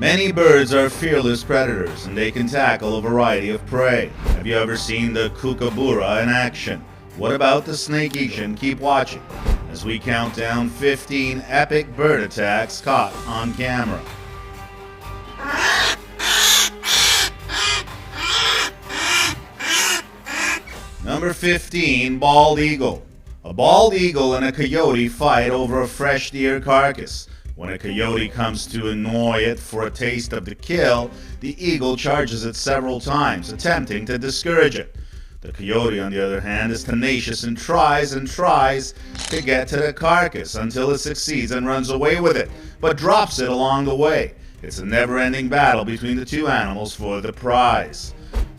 Many birds are fearless predators, and they can tackle a variety of prey. Have you ever seen the kookaburra in action? What about the snake eagle? Keep watching as we count down 15 epic bird attacks caught on camera. Number 15, bald eagle. A bald eagle and a coyote fight over a fresh deer carcass. When a coyote comes to annoy it for a taste of the kill, the eagle charges it several times, attempting to discourage it. The coyote, on the other hand, is tenacious and tries to get to the carcass until it succeeds and runs away with it, but drops it along the way. It's a never-ending battle between the two animals for the prize.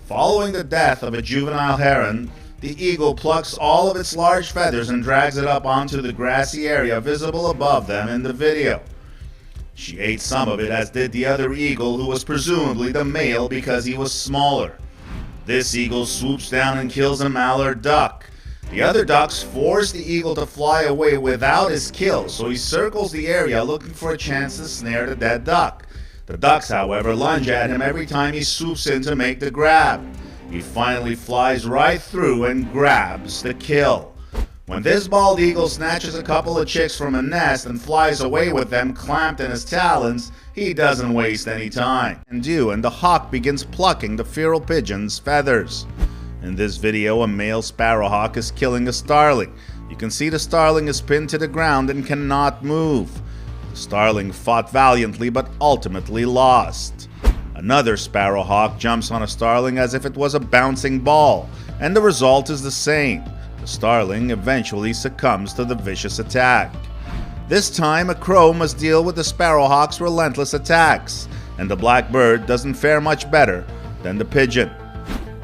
Following the death of a juvenile heron, the eagle plucks all of its large feathers and drags it up onto the grassy area visible above them in the video. She ate some of it, as did the other eagle, who was presumably the male because he was smaller. This eagle swoops down and kills a mallard duck. The other ducks force the eagle to fly away without his kill, so he circles the area looking for a chance to snare the dead duck. The ducks, however, lunge at him every time he swoops in to make the grab. He finally flies right through and grabs the kill. When this bald eagle snatches a couple of chicks from a nest and flies away with them clamped in his talons, he doesn't waste any time. And the hawk begins plucking the feral pigeon's feathers. In this video, a male sparrowhawk is killing a starling. You can see the starling is pinned to the ground and cannot move. The starling fought valiantly but ultimately lost. Another sparrowhawk jumps on a starling as if it was a bouncing ball, and the result is the same. The starling eventually succumbs to the vicious attack. This time, a crow must deal with the sparrowhawk's relentless attacks, and the blackbird doesn't fare much better than the pigeon.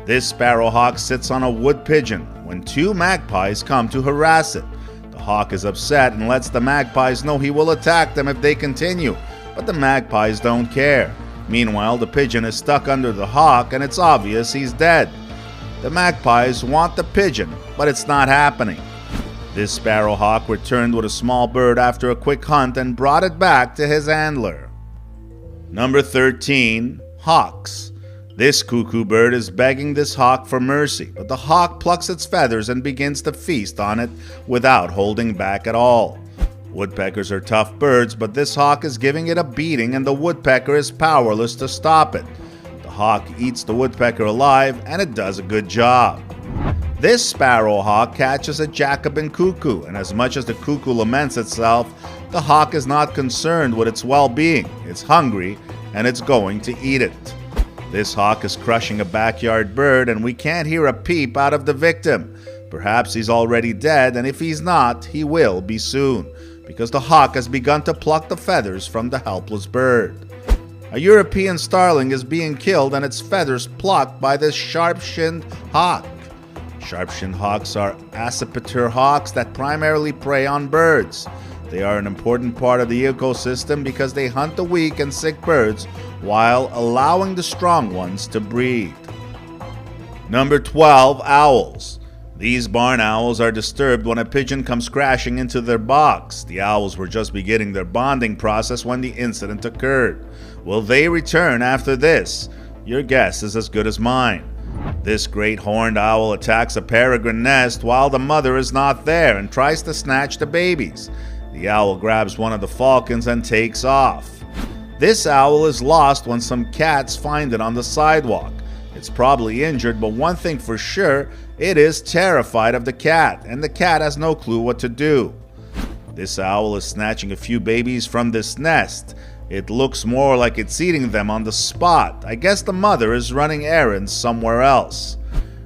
This sparrowhawk sits on a wood pigeon when two magpies come to harass it. The hawk is upset and lets the magpies know he will attack them if they continue, but the magpies don't care. Meanwhile, the pigeon is stuck under the hawk and it's obvious he's dead. The magpies want the pigeon, but it's not happening. This sparrowhawk returned with a small bird after a quick hunt and brought it back to his handler. Number 13, hawks. This cuckoo bird is begging this hawk for mercy, but the hawk plucks its feathers and begins to feast on it without holding back at all. Woodpeckers are tough birds, but this hawk is giving it a beating and the woodpecker is powerless to stop it. The hawk eats the woodpecker alive and it does a good job. This sparrowhawk catches a Jacobin cuckoo, and as much as the cuckoo laments itself, the hawk is not concerned with its well-being. It's hungry and it's going to eat it. This hawk is crushing a backyard bird and we can't hear a peep out of the victim. Perhaps he's already dead, and if he's not, he will be soon, because the hawk has begun to pluck the feathers from the helpless bird. A European starling is being killed and its feathers plucked by this sharp-shinned hawk. Sharp-shinned hawks are accipiter hawks that primarily prey on birds. They are an important part of the ecosystem because they hunt the weak and sick birds while allowing the strong ones to breed. Number 12, owls. These barn owls are disturbed when a pigeon comes crashing into their box. The owls were just beginning their bonding process when the incident occurred. Will they return after this? Your guess is as good as mine. This great horned owl attacks a peregrine nest while the mother is not there and tries to snatch the babies. The owl grabs one of the falcons and takes off. This owl is lost when some cats find it on the sidewalk. It's probably injured, but one thing for sure, it is terrified of the cat, and the cat has no clue what to do. This owl is snatching a few babies from this nest. It looks more like it's eating them on the spot. I guess the mother is running errands somewhere else.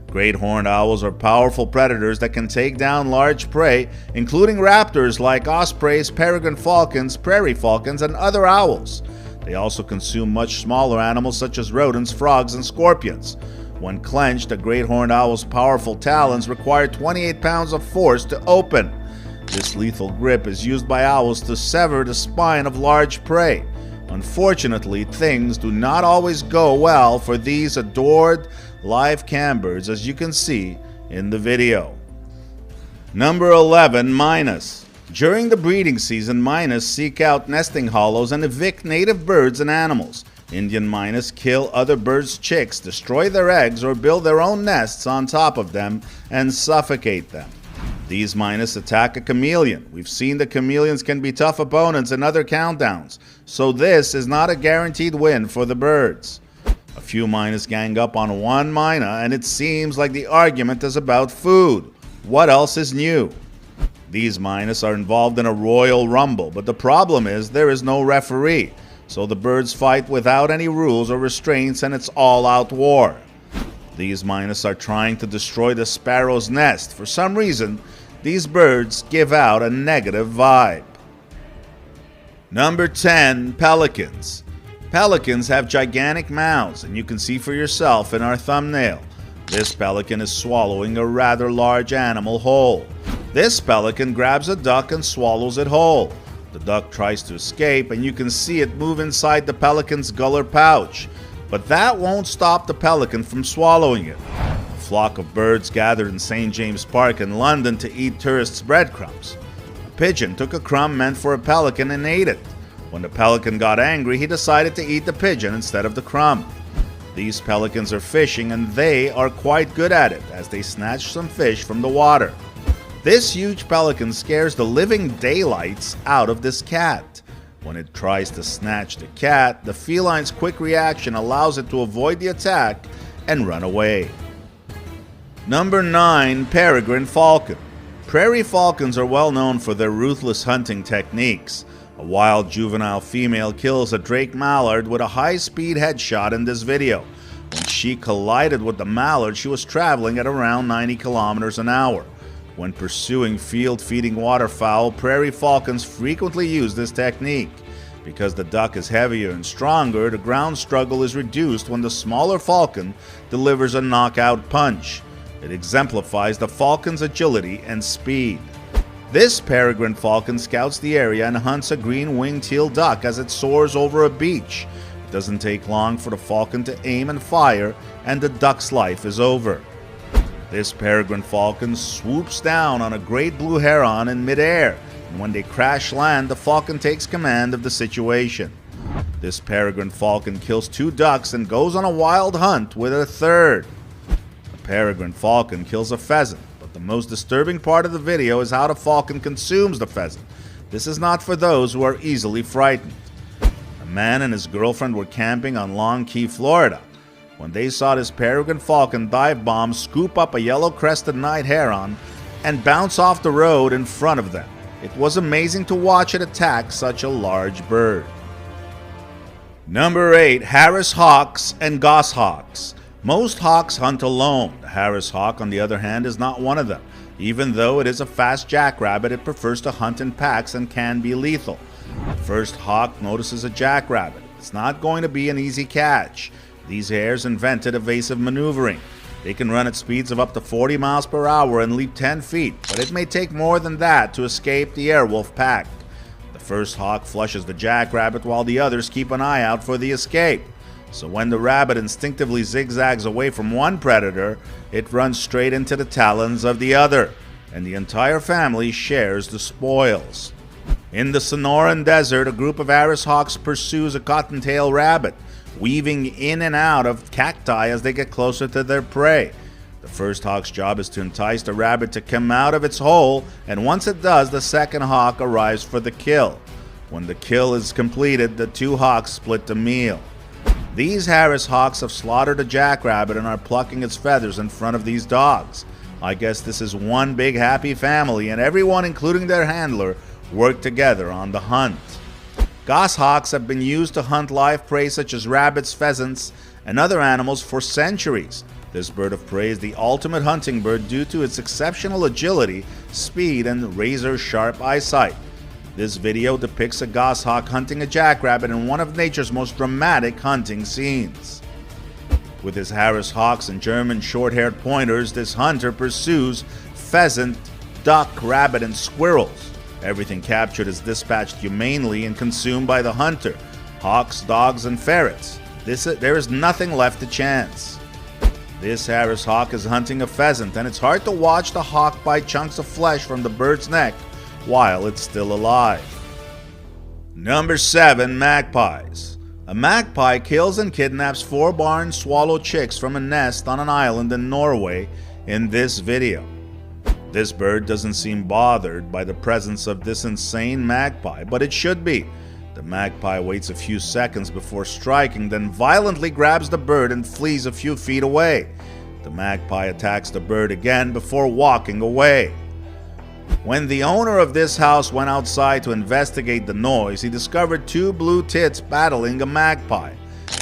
Great horned owls are powerful predators that can take down large prey, including raptors like ospreys, peregrine falcons, prairie falcons, and other owls. They also consume much smaller animals such as rodents, frogs, and scorpions. When clenched, a great horned owl's powerful talons require 28 pounds of force to open. This lethal grip is used by owls to sever the spine of large prey. Unfortunately, things do not always go well for these adored live cambirds, as you can see in the video. Number 11, minus. During the breeding season, minus seek out nesting hollows and evict native birds and animals. Indian mynas kill other birds' chicks, destroy their eggs, or build their own nests on top of them and suffocate them. These mynas attack a chameleon. We've seen that chameleons can be tough opponents in other countdowns, so this is not a guaranteed win for the birds. A few mynas gang up on one myna, and it seems like the argument is about food. What else is new? These mynas are involved in a royal rumble, but the problem is there is no referee, so the birds fight without any rules or restraints, and it's all-out war. These mynas are trying to destroy the sparrow's nest. For some reason, these birds give out a negative vibe. Number 10. Pelicans. Pelicans have gigantic mouths, and you can see for yourself in our thumbnail. This pelican is swallowing a rather large animal whole. This pelican grabs a duck and swallows it whole. The duck tries to escape, and you can see it move inside the pelican's gular pouch. But that won't stop the pelican from swallowing it. A flock of birds gathered in St. James Park in London to eat tourists' breadcrumbs. A pigeon took a crumb meant for a pelican and ate it. When the pelican got angry, he decided to eat the pigeon instead of the crumb. These pelicans are fishing, and they are quite good at it, as they snatch some fish from the water. This huge pelican scares the living daylights out of this cat. When it tries to snatch the cat, the feline's quick reaction allows it to avoid the attack and run away. Number 9. Peregrine falcon. Prairie falcons are well known for their ruthless hunting techniques. A wild juvenile female kills a drake mallard with a high-speed headshot in this video. When she collided with the mallard, she was traveling at around 90 kilometers an hour. When pursuing field-feeding waterfowl, prairie falcons frequently use this technique. Because the duck is heavier and stronger, the ground struggle is reduced when the smaller falcon delivers a knockout punch. It exemplifies the falcon's agility and speed. This peregrine falcon scouts the area and hunts a green-winged teal duck as it soars over a beach. It doesn't take long for the falcon to aim and fire, and the duck's life is over. This peregrine falcon swoops down on a great blue heron in midair, and when they crash land, the falcon takes command of the situation. This peregrine falcon kills 2 ducks and goes on a wild hunt with a third. The peregrine falcon kills a pheasant, but the most disturbing part of the video is how the falcon consumes the pheasant. This is not for those who are easily frightened. A man and his girlfriend were camping on Long Key, Florida, when they saw this peregrine falcon dive bomb scoop up a yellow-crested night heron and bounce off the road in front of them. It was amazing to watch it attack such a large bird. Number 8. Harris hawks and goshawks. Most hawks hunt alone. The Harris hawk, on the other hand, is not one of them. Even though it is a fast jackrabbit, it prefers to hunt in packs and can be lethal. The first hawk notices a jackrabbit. It's not going to be an easy catch. These hares invented evasive maneuvering. They can run at speeds of up to 40 miles per hour and leap 10 feet, but it may take more than that to escape the airwolf pack. The first hawk flushes the jackrabbit while the others keep an eye out for the escape. So when the rabbit instinctively zigzags away from one predator, it runs straight into the talons of the other, and the entire family shares the spoils. In the Sonoran Desert, a group of Harris hawks pursues a cottontail rabbit, weaving in and out of cacti as they get closer to their prey. The first hawk's job is to entice the rabbit to come out of its hole, and once it does, the second hawk arrives for the kill. When the kill is completed, the 2 hawks split the meal. These Harris hawks have slaughtered a jackrabbit and are plucking its feathers in front of these dogs. I guess this is one big happy family, and everyone, including their handler, work together on the hunt. Goshawks have been used to hunt live prey such as rabbits, pheasants, and other animals for centuries. This bird of prey is the ultimate hunting bird due to its exceptional agility, speed, and razor-sharp eyesight. This video depicts a goshawk hunting a jackrabbit in one of nature's most dramatic hunting scenes. With his Harris hawks and German short-haired pointers, this hunter pursues pheasant, duck, rabbit, and squirrels. Everything captured is dispatched humanely and consumed by the hunter. Hawks, dogs, and ferrets. There is nothing left to chance. This Harris hawk is hunting a pheasant, and it's hard to watch the hawk bite chunks of flesh from the bird's neck while it's still alive. Number 7. Magpies. A magpie kills and kidnaps 4 barn swallow chicks from a nest on an island in Norway in this video. This bird doesn't seem bothered by the presence of this insane magpie, but it should be. The magpie waits a few seconds before striking, then violently grabs the bird and flees a few feet away. The magpie attacks the bird again before walking away. When the owner of this house went outside to investigate the noise, he discovered 2 blue tits battling a magpie.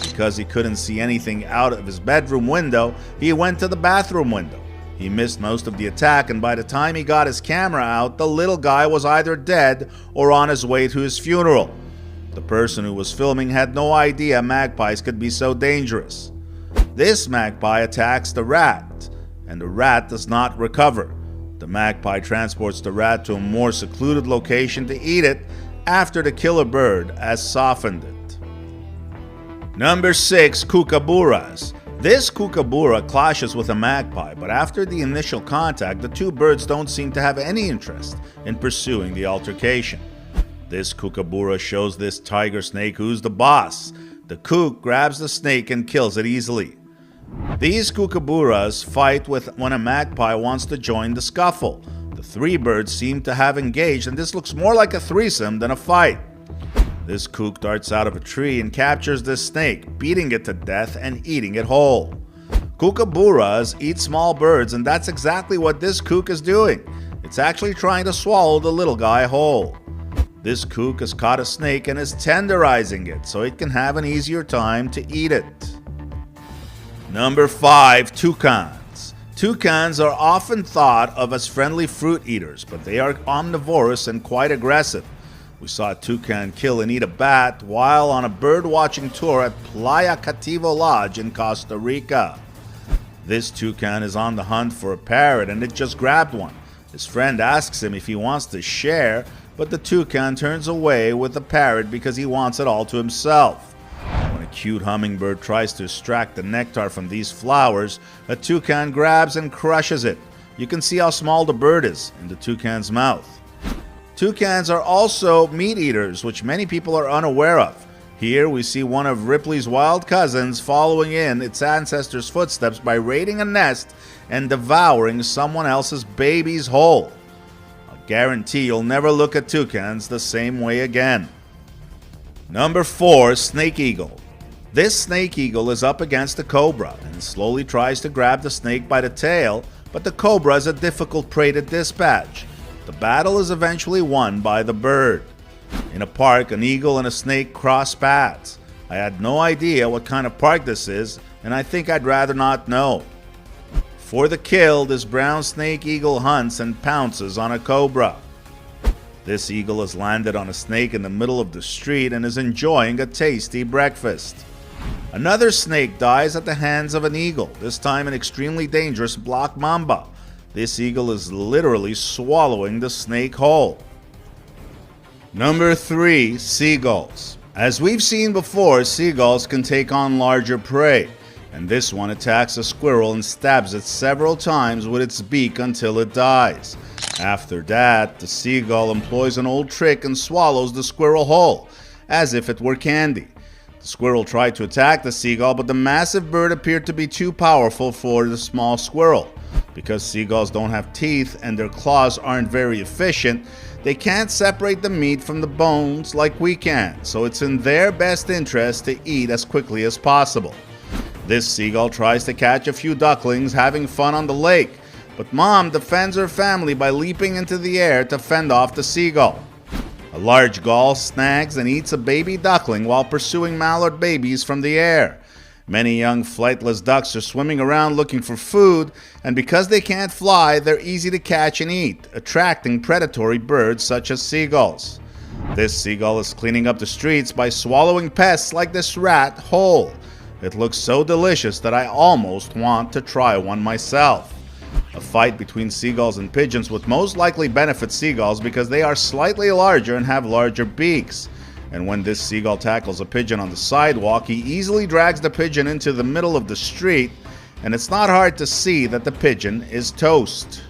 Because he couldn't see anything out of his bedroom window, he went to the bathroom window. He missed most of the attack, and by the time he got his camera out, the little guy was either dead or on his way to his funeral. The person who was filming had no idea magpies could be so dangerous. This magpie attacks the rat, and the rat does not recover. The magpie transports the rat to a more secluded location to eat it after the killer bird has softened it. Number 6. Kookaburras. This kookaburra clashes with a magpie, but after the initial contact, the 2 birds don't seem to have any interest in pursuing the altercation. This kookaburra shows this tiger snake who's the boss. The kook grabs the snake and kills it easily. These kookaburras fight when a magpie wants to join the scuffle. The 3 birds seem to have engaged, and this looks more like a threesome than a fight. This kook darts out of a tree and captures this snake, beating it to death and eating it whole. Kookaburras eat small birds, and that's exactly what this kook is doing. It's actually trying to swallow the little guy whole. This kook has caught a snake and is tenderizing it so it can have an easier time to eat it. Number 5. Toucans. Toucans are often thought of as friendly fruit eaters, but they are omnivorous and quite aggressive. We saw a toucan kill and eat a bat while on a bird-watching tour at Playa Cativo Lodge in Costa Rica. This toucan is on the hunt for a parrot, and it just grabbed one. His friend asks him if he wants to share, but the toucan turns away with the parrot because he wants it all to himself. When a cute hummingbird tries to extract the nectar from these flowers, a toucan grabs and crushes it. You can see how small the bird is in the toucan's mouth. Toucans are also meat eaters, which many people are unaware of. Here we see one of Ripley's wild cousins following in its ancestors' footsteps by raiding a nest and devouring someone else's babies whole. I guarantee you'll never look at toucans the same way again. Number 4. Snake eagle. This snake eagle is up against a cobra and slowly tries to grab the snake by the tail, but the cobra is a difficult prey to dispatch. The battle is eventually won by the bird. In a park, an eagle and a snake cross paths. I had no idea what kind of park this is, and I think I'd rather not know. For the kill, this brown snake eagle hunts and pounces on a cobra. This eagle has landed on a snake in the middle of the street and is enjoying a tasty breakfast. Another snake dies at the hands of an eagle, this time an extremely dangerous black mamba. This eagle is literally swallowing the snake whole. Number 3. Seagulls. As we've seen before, seagulls can take on larger prey, and this one attacks a squirrel and stabs it several times with its beak until it dies. After that, the seagull employs an old trick and swallows the squirrel whole, as if it were candy. The squirrel tried to attack the seagull, but the massive bird appeared to be too powerful for the small squirrel. Because seagulls don't have teeth and their claws aren't very efficient, they can't separate the meat from the bones like we can, so it's in their best interest to eat as quickly as possible. This seagull tries to catch a few ducklings having fun on the lake, but mom defends her family by leaping into the air to fend off the seagull. A large gull snags and eats a baby duckling while pursuing mallard babies from the air. Many young flightless ducks are swimming around looking for food, and because they can't fly, they're easy to catch and eat, attracting predatory birds such as seagulls. This seagull is cleaning up the streets by swallowing pests like this rat whole. It looks so delicious that I almost want to try one myself. A fight between seagulls and pigeons would most likely benefit seagulls because they are slightly larger and have larger beaks. And when this seagull tackles a pigeon on the sidewalk, he easily drags the pigeon into the middle of the street, and it's not hard to see that the pigeon is toast.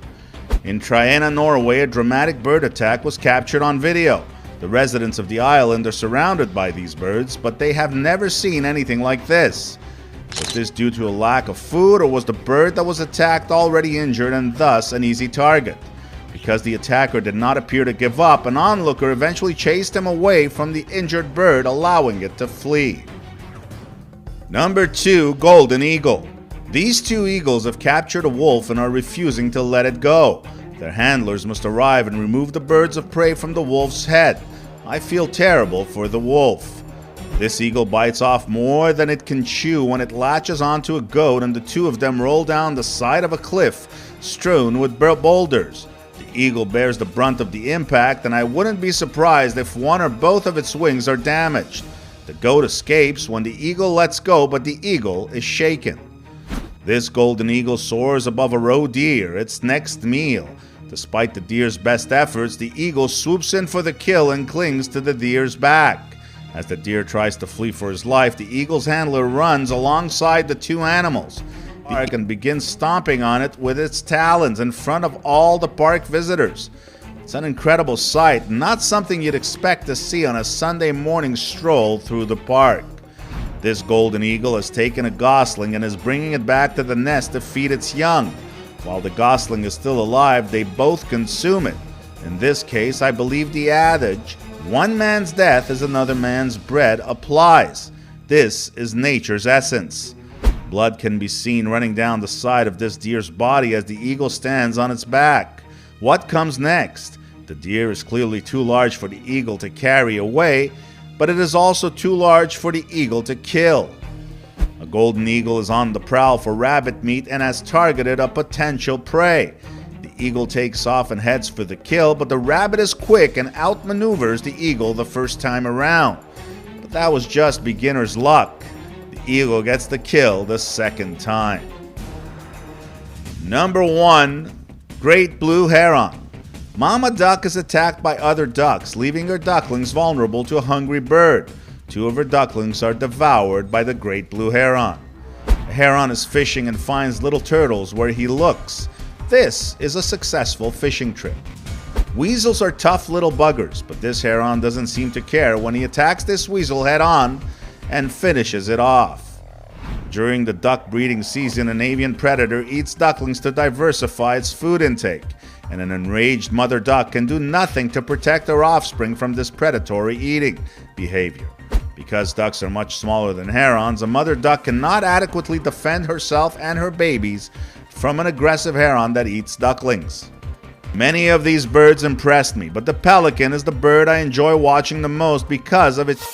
In Triana, Norway, a dramatic bird attack was captured on video. The residents of the island are surrounded by these birds, but they have never seen anything like this. Was this due to a lack of food, or was the bird that was attacked already injured and thus an easy target? Because the attacker did not appear to give up, an onlooker eventually chased him away from the injured bird, allowing it to flee. Number 2, Golden Eagle. These two eagles have captured a wolf and are refusing to let it go. Their handlers must arrive and remove the birds of prey from the wolf's head. I feel terrible for the wolf. This eagle bites off more than it can chew when it latches onto a goat, and the two of them roll down the side of a cliff strewn with boulders. The eagle bears the brunt of the impact, and I wouldn't be surprised if one or both of its wings are damaged. The goat escapes when the eagle lets go, but the eagle is shaken. This golden eagle soars above a roe deer, its next meal. Despite the deer's best efforts, the eagle swoops in for the kill and clings to the deer's back. As the deer tries to flee for his life, the eagle's handler runs alongside the two animals. The park and begins stomping on it with its talons in front of all the park visitors. It's an incredible sight, not something you'd expect to see on a Sunday morning stroll through the park. This golden eagle has taken a gosling and is bringing it back to the nest to feed its young. While the gosling is still alive, they both consume it. In this case, I believe the adage, "One man's death is another man's bread," applies. This is nature's essence. Blood can be seen running down the side of this deer's body as the eagle stands on its back. What comes next? The deer is clearly too large for the eagle to carry away, but it is also too large for the eagle to kill. A golden eagle is on the prowl for rabbit meat and has targeted a potential prey. The eagle takes off and heads for the kill, but the rabbit is quick and outmaneuvers the eagle the first time around. But that was just beginner's luck. The eagle gets the kill the second time. Number 1, Great Blue Heron. Mama duck is attacked by other ducks, leaving her ducklings vulnerable to a hungry bird. Two of her ducklings are devoured by the great blue heron. The heron is fishing and finds little turtles where he looks. This is a successful fishing trip. Weasels are tough little buggers, but this heron doesn't seem to care when he attacks this weasel head on and finishes it off. During the duck breeding season, an avian predator eats ducklings to diversify its food intake, and an enraged mother duck can do nothing to protect her offspring from this predatory eating behavior. Because ducks are much smaller than herons, a mother duck cannot adequately defend herself and her babies from an aggressive heron that eats ducklings. Many of these birds impressed me, but the pelican is the bird I enjoy watching the most because of its